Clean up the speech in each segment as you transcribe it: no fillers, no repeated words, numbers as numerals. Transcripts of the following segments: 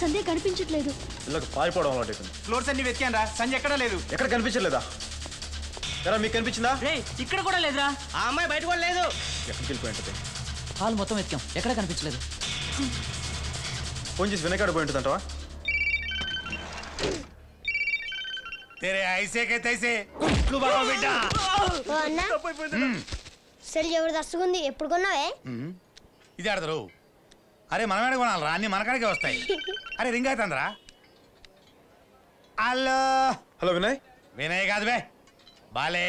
సంధ్య కనిపించట్లేదు. ఇళ్ళకి పారిపోవడం అలవాటైపోయింది. ఫ్లోర్స్ అన్ని వెతికాను రా, సంధ్య ఎక్కడా లేదు. ఎక్కడ కనిపించలేదా? ఎరా మీకు కనిపించిందా? ఇక్కడ కూడా లేదురా. ఆ అమ్మాయి బయట కూడా లేదు. ఎక్కడికి వెళ్ళిపోయి ఉంటుంది? హాల్ మొత్తం వెతికాం, ఎక్కడ కనిపించలేదు. ఫోన్ చేసి వెనకాడ పోయి ఉంటుందంటవా? तेरे ऐसे के तैसे कुट्लू बाबा बेटा సెల్ జబర్దస్త్ ఉంది. ఎప్పుడు కొన్నావే? ఇది ఆడతారు. అరే మనమేడ కొనాలరా, అన్ని మనకాడికే వస్తాయి. అరే రింగ్ అవుతుందిరా. Hello hello Vinay. వినయ్ కాదు బే, బాలే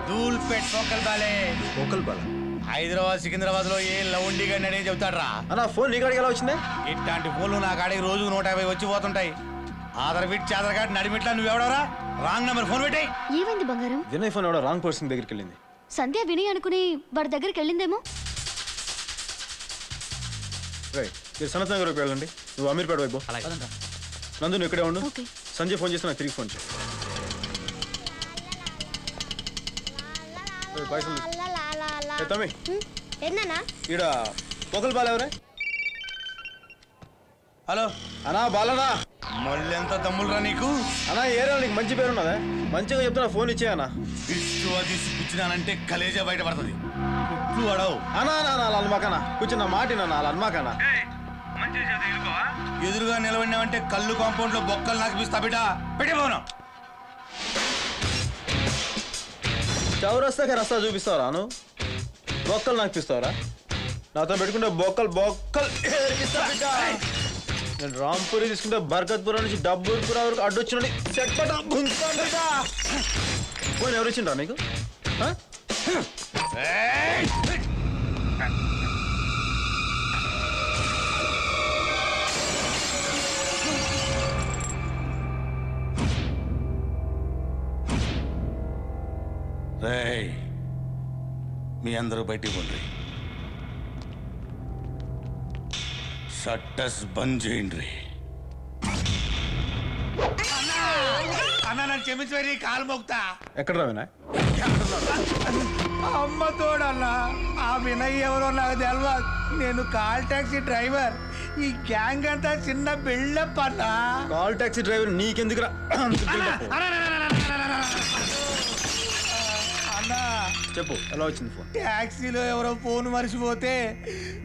దూల్పేట్ లోకల్ బాలే. లోకల్ బాల హైదరాబాద్ సికింద్రాబాద్ లో ఏ లౌండిగా నడే చెబుతాడు రా. అన్న ఫోన్ నీ కాడికి ఎలా వచ్చింది? ఇట్లాంటి ఫోన్లు నా కాడికి రోజు 150 వచ్చి పోతుంటాయి. ఆధార్ బిట్ ఆధార్ కార్డు నడిమిట్లా నువ్వెవడరా? రాంగ్ నెంబర్ ఫోన్ పెట్టాయి. ఏమైంది బంగారం? వినయ్ ఫోన్ ఎవడో రాంగ్ పర్సన్ దగ్గరికి వెళ్ళింది. సంధ్య వినయ్ అనుకుని వాడి దగ్గరికి వెళ్ళిందేమో. మీరు సనత్ నగర్ వైపు వెళ్ళండి, నువ్వు అమీర్పేట వైపు. నందు నువ్వు ఇక్కడే ఉండు. సంజయ్ ఫోన్ చేస్తే నాకు తిరిగి ఫోన్ చేయి. తమ్మి ఈడ లోకల్ బాల ఎవరే? హలో అన్నా బాలనా? మళ్ళీ ఎంత తమ్ముళ్ళరా నీకు? అన్నా ఏరియా నీకు మంచి పేరు ఉన్నదా? మంచిగా చెప్తున్నా, ఫోన్ ఇచ్చేయన్నా. ఇష్టం తీసి కూర్చున్నానంటే కలేజా బయట పడుతుంది. కుట్లు అడవు అన్నా అలా అన్మాకనా, కూర్చున్న మాటినా అలా అన్మాకనా. ఎదురుగా నిలబడినావంటే కళ్ళు కాంపౌండ్ లో బొక్కలు నాకు పిస్తా బిడ్డ పెట్టిపోను. చౌరస్తాకి రస్తా చూపిస్తావరా? నువ్వు బొక్కలు నాకు పిస్తావరా? నాతో పెట్టుకుంటే బొక్కలు బొక్కలు నేను రాంపూరి తీసుకుంటే బర్కత్పురం నుంచి డబ్బుల్పురా వరకు అడ్డొచ్చిన పోయిన ఎవరు ఇచ్చిండ్రా నీకు? రేయ్ మీ అందరూ బయటికి పోండి. షట్టర్స్ బంద్ చేయండి. అన్న నన్ను క్షమించి కాలు మోగుతా. ఎక్కడ రా వినయ్? అమ్మ తోడన్నా, ఆ వినయ్ ఎవరో నాకు తెలియదు. నేను కాల్ టాక్సీ డ్రైవర్. ఈ గ్యాంగ్ అంతా చిన్న బిల్డప్ అన్నా. కాల్ టాక్సీ డ్రైవర్ నీకెందుకురా? అన్నా చెప్పు, ఎలా వచ్చింది ఫోన్? ట్యాక్సీలో ఎవరో ఫోన్ మర్చిపోతే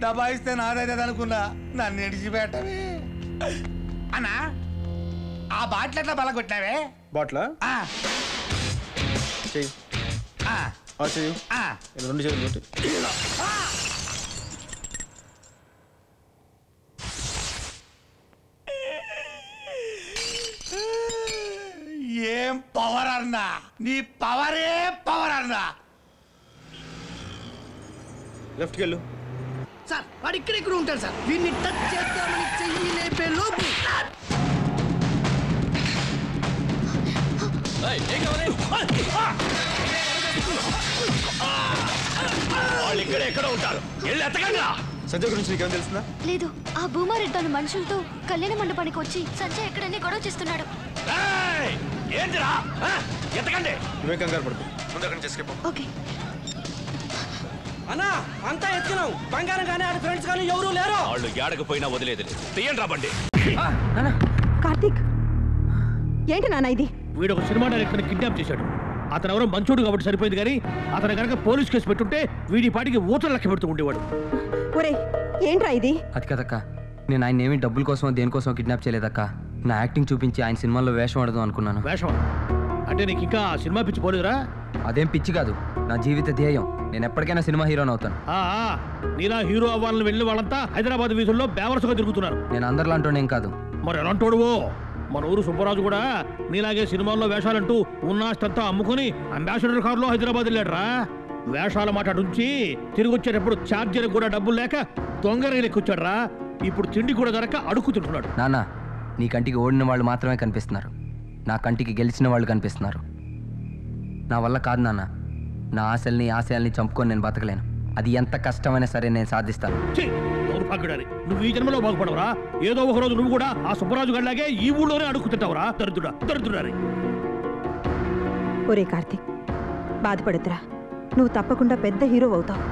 దబాయిస్తే నాదైతే అనుకున్నా. నన్ను విడిచిపెట్టవే అన్నా. ఆ బాటిల్ ఎట్లా బల కొట్టినావే? బాట్లా చెయ్యి, చెయ్యి, 2 చేతులు కొట్టి. ఏం పవర్ అన్నా, నీ పవరే పవర్ అన్నా. లెఫ్ట్కి వెళ్ళు. సార్ వాడు ఇక్కడ ఉంటాడు సార్. వీడిని టచ్ చేద్దామని చెయ్యి లేపే లోపు వాళ్ళు ఇక్కడ ఎక్కడ ఉంటారు? వెళ్ళి ఎత్తకండి. సంజయ్ గురించి నీకేం తెలిసిందా? లేదు, ఆ భూమారెడ్డి తన మనుషులతో కళ్యాణ మండపానికి వచ్చి సంజయ్ ఎక్కడన్నీ గొడవ చేస్తున్నాడు. ఏంటిరా? ఎత్తకండి. నువ్వే కంగారు పడుకో, ముందు అక్కడి నుంచి ఎస్కేప్. ఓకే అన్నా, అంతా ఎత్తుకున్నాం. బంగారం కానీ ఆడ ఫ్రెండ్స్ కానీ ఎవరూ లేరు. వాళ్ళు ఏడకపోయినా వదిలేదు. తీయండి రాబండి. కార్తీక్, ఏంటి నాన్న ఇది? వీడు ఒక సినిమా డైరెక్టర్ని కిడ్నాప్ చేశాడు. అతను ఎవరో మంచోడు కాబట్టి సరిపోయింది, కానీ అతను కనుక పోలీస్ కేసు పెట్టుంటే వీడి పాటికి ఊతలు లెక్క పెడుతూ ఉండేవాడు. ఒరే ఏంట్రా ఇది? అది కదక్క, నేను ఆయన ఏమీ డబ్బుల కోసం దేనికోసం కిడ్నాప్ చేయలేదక్క. నా యాక్టింగ్ చూపించి ఆయన సినిమాలో వేషం ఆడదాం అనుకున్నాను. వేషం అంటే నీకు ఇంకా సినిమా పిచ్చి పోలేదురా? అదేం పిచ్చి కాదు, నా జీవిత ధ్యేయం. నేను ఎప్పటికైనా సినిమా హీరోని అవుతాను. నీలా హీరో అవ్వాలని వెళ్ళిన వాళ్ళంతా హైదరాబాద్ వీధుల్లో బేవర్స్గా తిరుగుతున్నారు. నేను అందరిలాంటోనేం కాదు. మరి ఎలాంటోడువో? మన ఊరు సుబ్బరాజు కూడా నీలాగే సినిమాల్లో వేషాలంటూ ఉన్నాస్తంతా అమ్ముకుని అంబాసిడర్ కారులో హైదరాబాద్ వెళ్ళాడురా. వేషాల మాట నుంచి తిరిగి వచ్చేటప్పుడు ఛార్జర్ కూడా డబ్బులు లేక దొంగ ఎక్కుచ్చాడు రా. ఇప్పుడు తిండి కూడా దొరక అడుక్కుతుంటున్నాడు. నాన్న, నీ కంటికి ఓడిన వాళ్ళు మాత్రమే కనిపిస్తున్నారు, నా కంటికి గెలిచిన వాళ్ళు కనిపిస్తున్నారు. నా వల్ల కాదు నాన్న, నా ఆశల్ని ఆశయాల్ని చంపుకొని నేను బతకలేను. అది ఎంత కష్టమైనా సరే నేను సాధిస్తాను. నువ్వు ఈ జన్మలో బాగుపడవరా? ఏదో ఒక రోజు నువ్వు కూడా ఆ సుబ్బరాజు గడిలాగే ఈ ఊళ్ళోనే అడుగుతుంటావురా. దరిద్రుడా దరిద్రుడా. ఒరే కార్తీక్, బాధపడద్దురా, నువ్వు తప్పకుండా పెద్ద హీరో అవుతావు.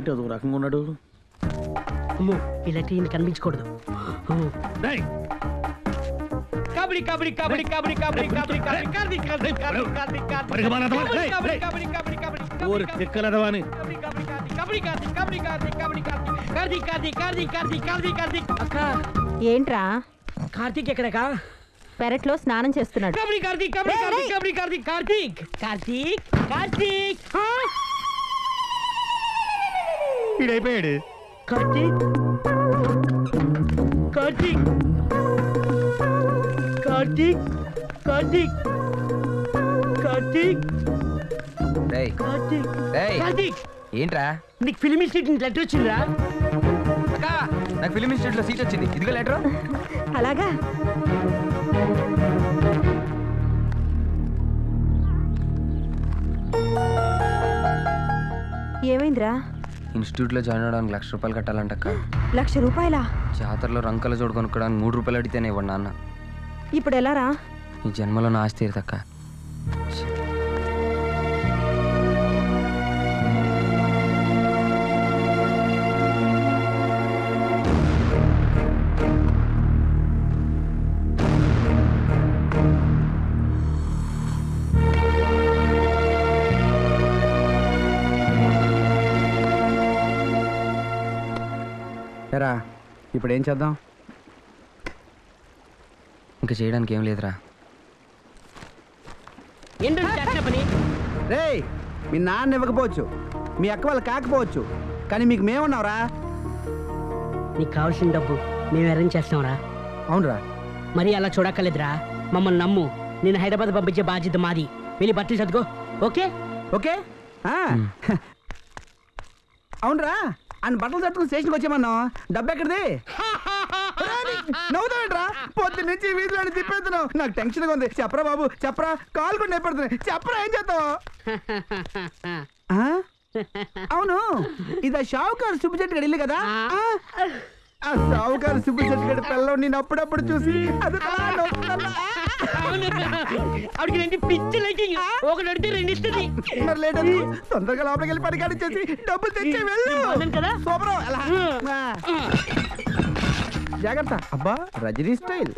ఏంటి అది రకంగా ఉన్నాడు? ఇలాంటి కనిపించకూడదు. కబడ్డీ కబడ్డీ కబడ్డీ కబడ్డీ కబడ్డీ కబడ్డీ కబడ్డీ కబడ్డీ కబడ్డీ అక్క ఏంట్రా? కార్తీక్ ఎక్కడకా? పెరట్లో స్నానం చేస్తున్నాడు. కార్తీక్ కార్తీక్ కార్తీక్ కార్తీక్ కార్తీక్ ఈడైపోయాడు. కార్తీక్ కార్తీక్ కార్తీక్ కార్తీక్ కార్తీక్ రేయ్ కార్తీక్ రేయ్ కార్తీక్ ఏంట్రా? నీకు ఫిలిం ఇన్స్టిట్యూట్ లెటర్ వచ్చిందిరా? అక్క నాకు ఫిలిం ఇన్స్టిట్యూట్లో సీట్ వచ్చింది. ఇదిగో లెటర్. అలాగా? ఏమైందిరా? ఇన్స్టిట్యూట్లో జాయిన్ అవడానికి ₹1,00,000 కట్టాలంటక్క. ₹1,00,000? జాతరలో రంకల జోడు కొనుక్కోడానికి ₹3 అడిగితేనే ఇవ్వండి నాన్న. ఇప్పుడు ఎలారా? ఈ జన్మలో నా ఆస్తి తీరుతక్క. ఎరా ఇప్పుడు ఏం చేద్దాం? ఇంకా చేయడానికి ఏం లేదురా. రేయ్ మీ నాన్న ఇవ్వకపోవచ్చు, మీ అక్క వాళ్ళు కాకపోవచ్చు, కానీ మీకు మేమున్నావురా. నీకు కావాల్సిన డబ్బు మేము అరేంజ్ చేస్తాంరా. అవునరా? మరి అలా చూడక్కర్లేదురా. మమ్మల్ని నమ్ము. నేను హైదరాబాద్ పంపించే బాధ్యత మాది. వెళ్ళి బట్టలు చదువుకో. Okay okay. అవునరా, ఆయన బట్టలు తట్టుకుని స్టేషన్కి వచ్చామన్నా. డబ్బు ఎక్కడిది? నవ్వుతావేంట్రా? పొద్దు నుంచి వీధిలో తిప్పేస్తున్నావు. నాకు టెన్షన్గా ఉంది. చెప్పరా బాబు, చెప్పరా. కాలు కూడా నొప్పడుతున్నాయి. చెప్పరా, ఏం చేస్తావు? అవును, ఇది షావుకారు సుబ్బిశెట్టి గడి ఇల్లు కదా? ఆ షావుకారు సుబ్బిశెట్టి గడి పిల్లలు నేను అప్పుడప్పుడు చూసి అది తొందరగా లోపలికి వెళ్ళి పని కాడిచ్చేసి డబ్బులు తెచ్చే వెళ్ళు. జాగ్రత్త. అబ్బా రజనీ స్టైల్.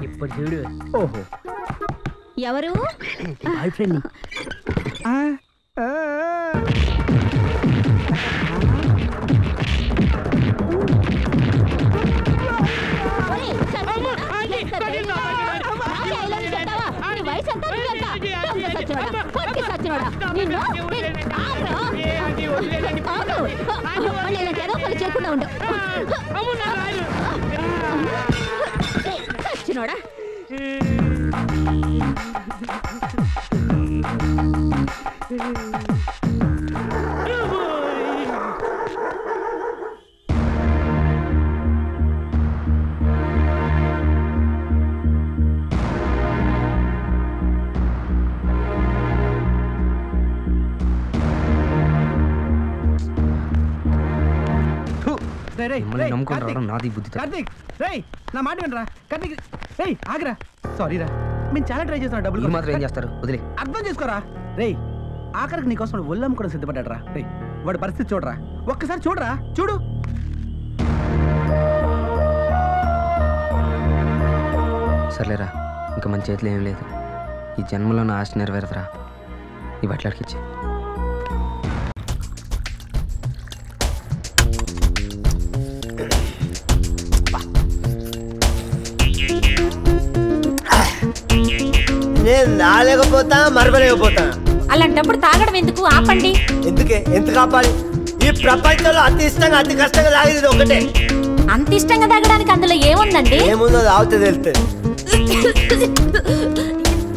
ఇప్పుడు చూడు. ఓహో, ఎవరు? Boy friend. చేయకుండా ఉండు. చచ్చినోడా? నమ్ముకొని రావడం నాది బుద్ధి. కార్తీక్ రేయ్ నా మాట వినరా. కార్తీక్ రేయ్ ఆగరా. సారీరా, మేము చాలా ట్రై చేస్తున్నాం. డబ్బులు మాత్రం ఏం చేస్తారు? వదిలే. అర్థం చేసుకోరా. రేయ్ ఆఖరికి నీకోసం ఒళ్ళమ్మ కూడా సిద్ధపడ్డారా. రేయ్ వాడి పరిస్థితి చూడరా, ఒక్కసారి చూడరా. చూడు. సర్లేరా, ఇంకా మన చేతిలో ఏం లేదు. ఈ జన్మలో నా ఆశ నెరవేరుతురా. ఈ బట్టలకి ఇచ్చి నేను నాలేకపోతా, మరవలేకపోతా. అలాంటప్పుడు తాగడం ఎందుకు? ఆపండి. ఎందుకు ఆపాలి? ఈ ప్రపంచంలో అతి ఇష్టంగా అతి కష్టంగా తాగేది ఒకటే. అంత ఇష్టంగా తాగడానికి అందులో ఏముందండి? ఏముందో తాగితే తెలుస్తుంది.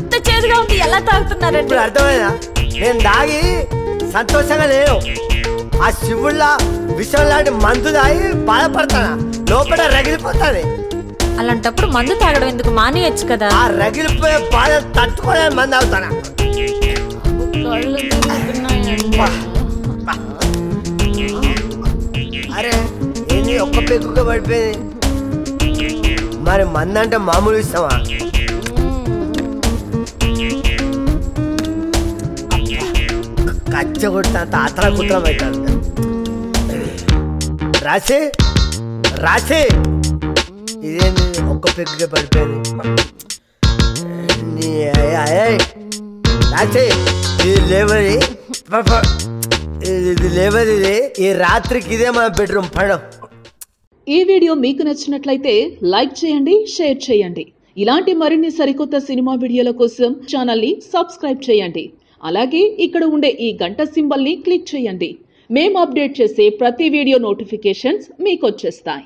ఇంత చేదుగా ఉంది, ఎలా తాగుతున్నారు? ఇప్పుడు అర్థమైనా? నేను తాగి సంతోషంగా లేను. ఆ శివుళ్ళ విషయం లాంటి మందు తాగి బాధపడతానా, లోపల రగిలిపోతాను. అలాంటప్పుడు మందు తాగడం ఎందుకు? మానేయచ్చు కదా. ఆ రగిలిపోయే బాధ తట్టుకోలేని మంది అవుతానా. అరే ఏంటి ఒక్క పెక్కుగా పడిపోయింది. మరి మంది అంటే మామూలు ఇస్తావా? అచ్చగొట్టినంత ఆత్రా కుట్రం అవుతుంది. రాసి రాసి ఇదేంటి ఒక్క పెగ్గుకే పడిపోయింది. రాసి ఇది లేవది, ఇది లేవది. ఈ రాత్రికి ఇదే మన బెడ్రూమ్ పడం. ఈ వీడియో మీకు నచ్చినట్లయితే లైక్ చేయండి, షేర్ చేయండి. ఇలాంటి మరిన్ని సరికొత్త సినిమా వీడియోల కోసం ఛానల్ని సబ్స్క్రైబ్ చేయండి. అలాగే ఇక్కడ ఉండే ఈ గంట సింబల్ని క్లిక్ చేయండి. మేము అప్డేట్ చేసే ప్రతి వీడియో నోటిఫికేషన్స్ మీకు వచ్చేస్తాయి.